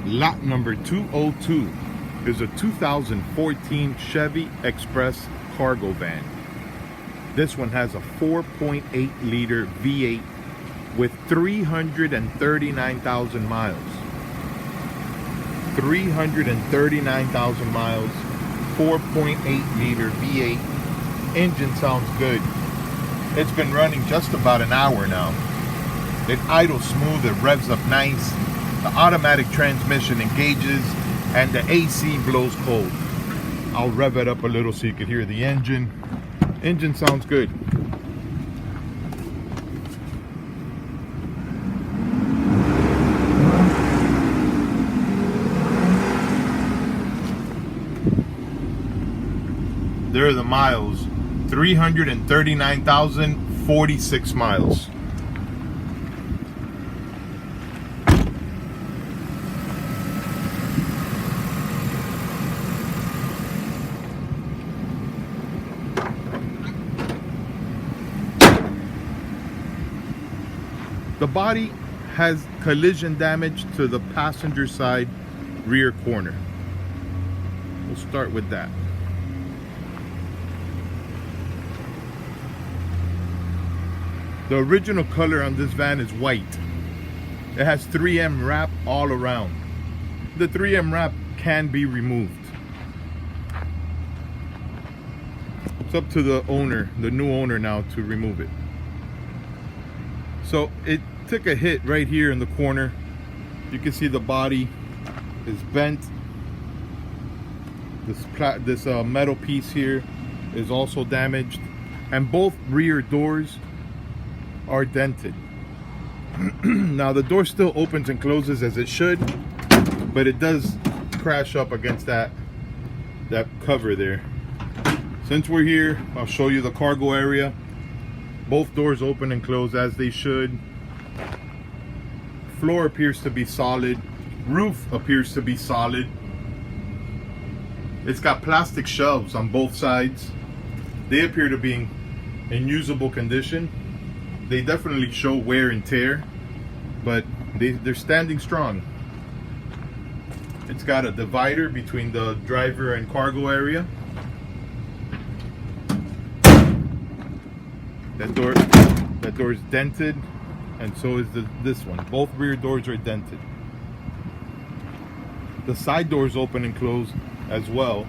Lot number 202 is a 2014 Chevy Express cargo van. This one has a 4.8 liter V8 with 339,000 miles. 339,000 miles, 4.8 liter V8. Engine sounds good. It's been running just about an hour now. It idles smooth, it revs up nice. The automatic transmission engages and the AC blows cold. I'll rev it up a little so you can hear the engine. Engine sounds good. There are the miles. 339,046 miles. The body has collision damage to the passenger side rear corner. We'll start with that. The original color on this van is white. It has 3M wrap all around. The 3M wrap can be removed. It's up to the owner, the new owner now, to remove it. So it took a hit right here in the corner. You can see the body is bent. This metal piece here is also damaged, and both rear doors are dented. Now the door still opens and closes as it should, but it does crash up against that cover there. Since we're here, I'll show you the cargo area. Both doors open and close as they should. Floor appears to be solid. Roof appears to be solid. It's got plastic shelves on both sides. They appear to be in usable condition. They definitely show wear and tear, but they're standing strong. It's got a divider between the driver and cargo area. That door is dented, and so is this one. Both rear doors are dented. The side doors open and close as well.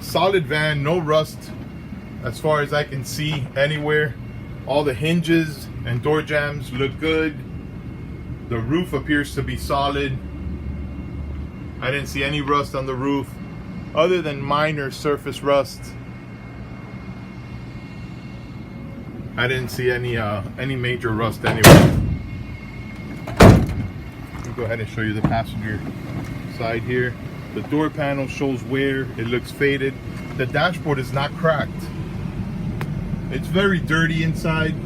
Solid van, no rust as far as I can see anywhere. All the hinges and door jambs look good. The roof appears to be solid. I didn't see any rust on the roof other than minor surface rust. I didn't see any major rust anywhere. Let me go ahead and show you the passenger side here. The door panel shows wear. It looks faded. The dashboard is not cracked. It's very dirty inside.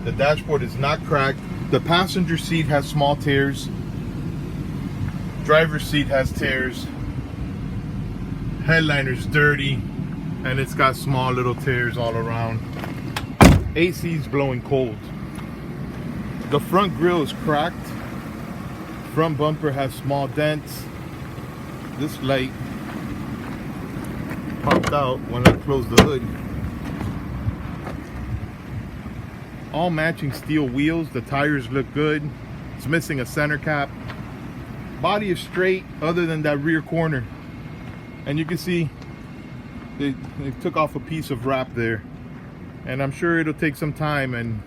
The dashboard is not cracked. The passenger seat has small tears. Driver's seat has tears. Headliner's dirty, and it's got small little tears all around. AC's blowing cold. The front grille is cracked. Front bumper has small dents. This light popped out when I closed the hood. All matching steel wheels. The tires look good. It's missing a center cap. Body is straight other than that rear corner, and you can see they took off a piece of wrap there, and I'm sure it'll take some time and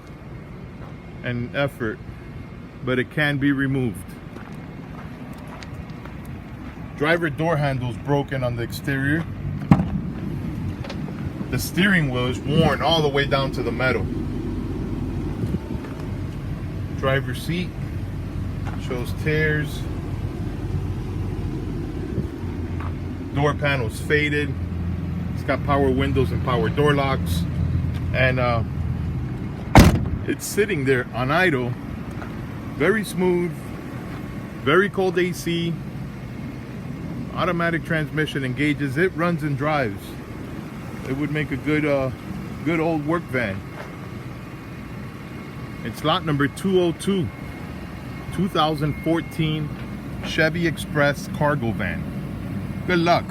effort, but it can be removed. Driver door handle's broken on the exterior. The steering wheel is worn all the way down to the metal. Driver's seat shows tears. Door panel's faded. It's got power windows and power door locks, and it's sitting there on idle. Very smooth, very cold AC. Automatic transmission engages. It runs and drives. It would make a good old work van. It's lot number 202, 2014 Chevy Express cargo van. Good luck.